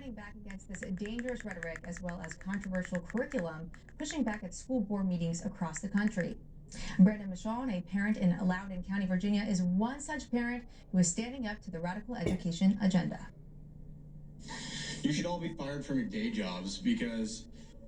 fighting back against this dangerous rhetoric as well as controversial curriculum, pushing back at school board meetings across the country. Brandon Michon, a parent in Loudoun County, Virginia, is one such parent who is standing up to the radical education agenda. You should all be fired from your day jobs because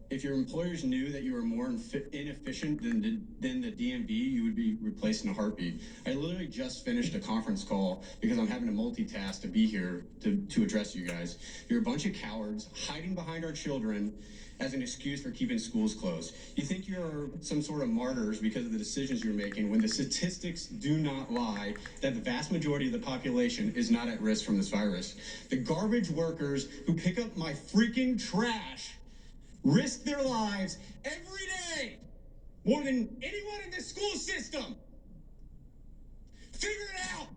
if your employers knew that you were more inefficient than the DMV, you would be replaced in a heartbeat. I literally just finished a conference call because I'm having to multitask to be here to address you guys. You're a bunch of cowards hiding behind our children as an excuse for keeping schools closed. You think you're some sort of martyrs because of the decisions you're making when the statistics do not lie that the vast majority of the population is not at risk from this virus. The garbage workers who pick up my freaking trash risk their lives every day more than anyone in this school system. Figure it out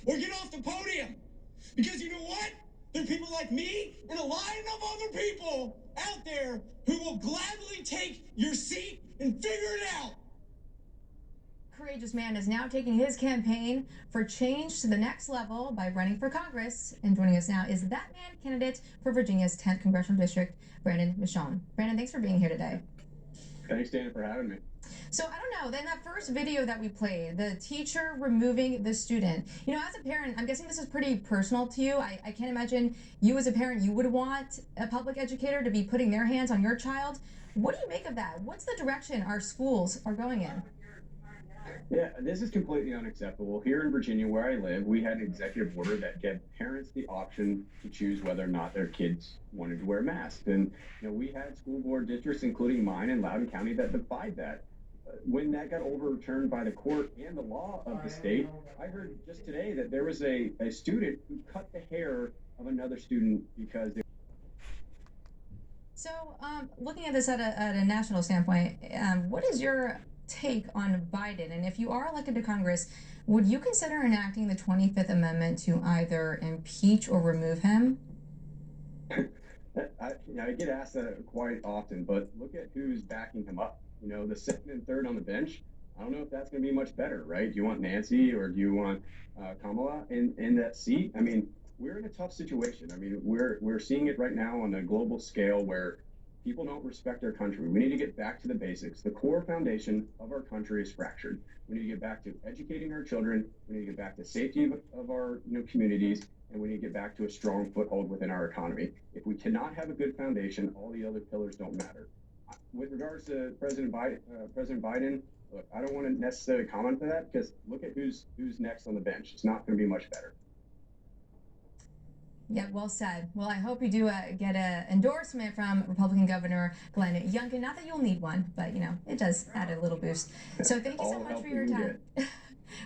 or get off the podium, because you know what? There are people like me and a line of other people out there who will gladly take your seat and figure it out. Courageous man is now taking his campaign for change to the next level by running for Congress. And joining us now is that man candidate for Virginia's 10th Congressional District, Brandon Michon. Brandon, thanks for being here today. Thanks, Dana, for having me. So I don't know, in that first video that we played, the teacher removing the student, as a parent, I'm guessing this is pretty personal to you. I can't imagine you as a parent, you would want a public educator to be putting their hands on your child. What do you make of that? What's the direction our schools are going in? Yeah, this is completely unacceptable. Here in Virginia, where I live, we had an executive order that gave parents the option to choose whether or not their kids wanted to wear masks. And, we had school board districts, including mine in Loudoun County, that defied that. When that got overturned by the court and the law of the state, I heard just today that there was a student who cut the hair of another student because they... So, looking at this at a national standpoint, what is your take on Biden? And if you are elected to Congress, would you consider enacting the 25th Amendment to either impeach or remove him? I get asked that quite often, but look at who's backing him up. The second and third on the bench. I don't know if that's going to be much better, right? Do you want Nancy or do you want Kamala in that seat? I mean, we're in a tough situation. I mean, we're seeing it right now on a global scale where people don't respect our country. We need to get back to the basics. The core foundation of our country is fractured. We need to get back to educating our children. We need to get back to safety of our communities, and we need to get back to a strong foothold within our economy. If we cannot have a good foundation, all the other pillars don't matter. With regards to President Biden, look, I don't want to necessarily comment on that because look at who's next on the bench. It's not going to be much better. Yeah, well said. Well, I hope you do get an endorsement from Republican Governor Glenn Youngkin. Not that you'll need one, but it does add a little boost. So thank you so much for your time.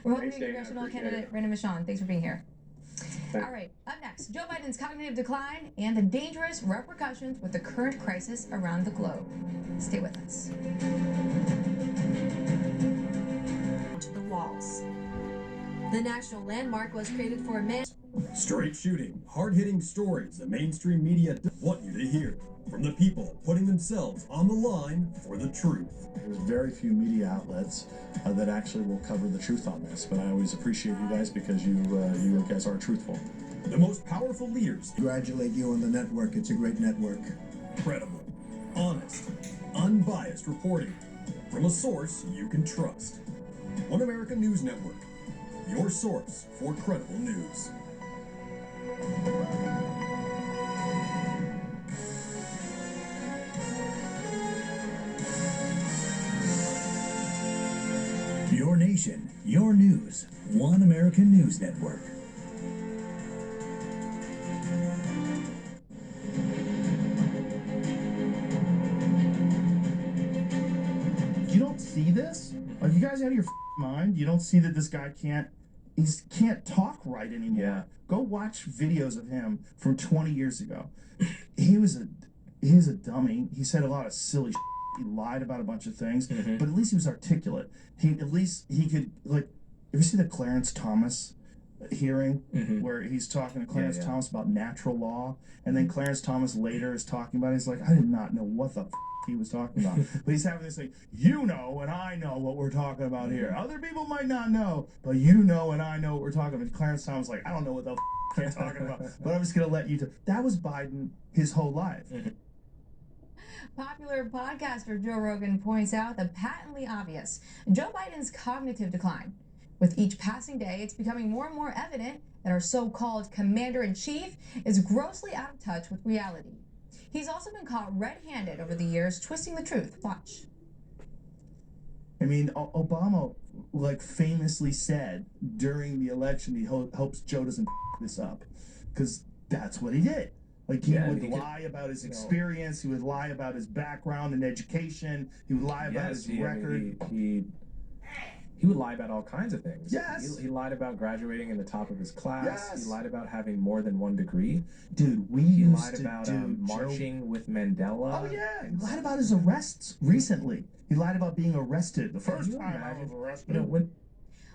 Republican congressional candidate Brandon Michon, thanks for being here. All right, up next, Joe Biden's cognitive decline and the dangerous repercussions with the current crisis around the globe. Stay with us. To the walls. The national landmark was created for a man. Straight shooting, hard-hitting stories the mainstream media doesn't want you to hear. From the people putting themselves on the line for the truth. There's very few media outlets that actually will cover the truth on this, but I always appreciate you guys because you guys are truthful. The most powerful leaders. Congratulate you on the network. It's a great network. Credible, honest, unbiased reporting from a source you can trust. One America News Network, your source for credible news. Your nation, your news. One America News Network. You don't see this? Are you guys out of your mind? You don't see that this guy can't talk right anymore. Yeah. Go watch videos of him from 20 years ago. He was a dummy. He said a lot of silly shit. He lied about a bunch of things, but at least he was articulate. He could, like, ever see the Clarence Thomas hearing where he's talking to Clarence Thomas about natural law, and then Clarence Thomas later is talking about it. He's like, I did not know what the he was talking about. But he's having this thing, and I know what we're talking about here. Other people might not know, but and I know what we're talking about. Clarence Thomas like, I don't know what the they're talking about. But I'm just going to let you. That was Biden his whole life. Popular podcaster Joe Rogan points out the patently obvious: Joe Biden's cognitive decline. With each passing day, it's becoming more and more evident that our so-called commander-in-chief is grossly out of touch with reality. He's also been caught red-handed over the years, twisting the truth. Watch. I mean, Obama, like, famously said during the election, he hopes Joe doesn't this up, because that's what he did. Like, he would lie about his experience. He would lie about his background and education. He would lie about his record. He would lie about all kinds of things. Yes. He lied about graduating in the top of his class. Yes. He lied about having more than 1 degree. Dude, He lied about marching with Mandela. Oh, yeah. He lied about his arrests recently. He lied about being arrested the first time I was arrested.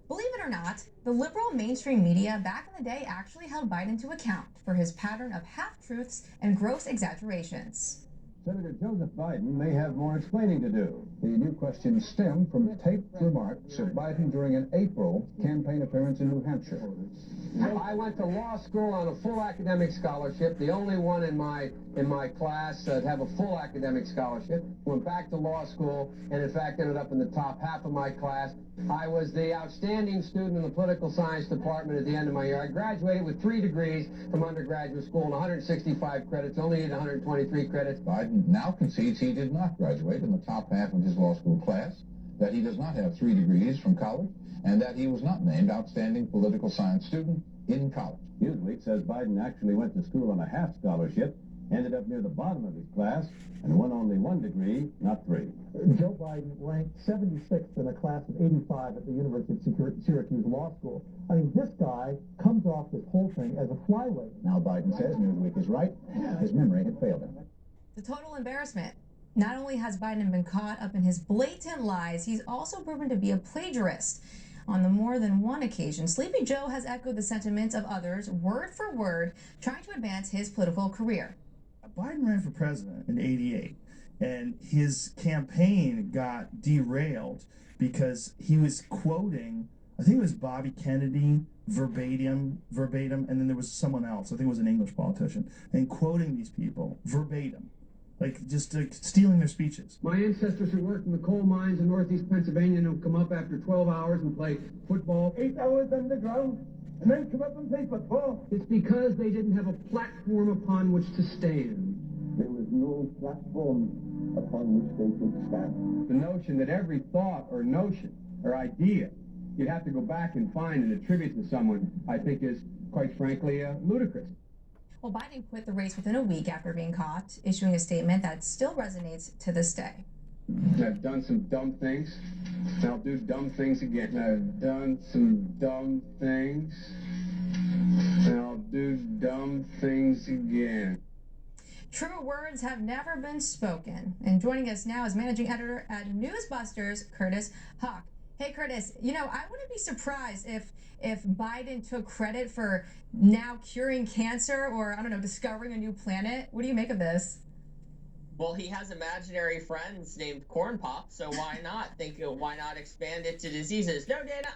Believe it or not, the liberal mainstream media back in the day actually held Biden to account for his pattern of half-truths and gross exaggerations. Senator Joseph Biden may have more explaining to do. The new questions stem from taped remarks of Biden during an April campaign appearance in New Hampshire. I went to law school on a full academic scholarship, the only one in my class to have a full academic scholarship. Went back to law school and in fact ended up in the top half of my class. I was the outstanding student in the political science department at the end of my year. I graduated with 3 degrees from undergraduate school and 165 credits, only needed 123 credits. Biden now concedes he did not graduate in the top half of his law school class, that he does not have 3 degrees from college, and that he was not named outstanding political science student in college. Newsweek says Biden actually went to school on a half scholarship, ended up near the bottom of his class, and won only 1 degree, not 3. Joe Biden ranked 76th in a class of 85 at the University of Syracuse Law School. I mean, this guy comes off this whole thing as a flyweight. Now Biden says Newsweek is right. His memory had failed him. The total embarrassment. Not only has Biden been caught up in his blatant lies, he's also proven to be a plagiarist. On the more than one occasion, Sleepy Joe has echoed the sentiments of others, word for word, trying to advance his political career. Biden ran for president in '88, and his campaign got derailed because he was quoting, I think it was Bobby Kennedy verbatim, and then there was someone else, I think it was an English politician, and quoting these people verbatim, like just stealing their speeches. My ancestors who worked in the coal mines in northeast Pennsylvania and would come up after 12 hours and play football. 8 hours underground, and then come up and play football. It's because they didn't have a platform upon which to stand. There was no platform upon which they could stand. The notion that every thought or notion or idea you'd have to go back and find and attribute to someone, I think is, quite frankly, ludicrous. Well, Biden quit the race within a week after being caught, issuing a statement that still resonates to this day. I've done some dumb things, and I'll do dumb things again. I've done some dumb things, and I'll do dumb things again. Truer words have never been spoken. And joining us now is managing editor at Newsbusters, Curtis Hawk. Hey, Curtis, you know, I wouldn't be surprised if Biden took credit for now curing cancer or, I don't know, discovering a new planet. What do you make of this? Well, he has imaginary friends named Corn Pop, so why not? Why not expand it to diseases? No, Dana,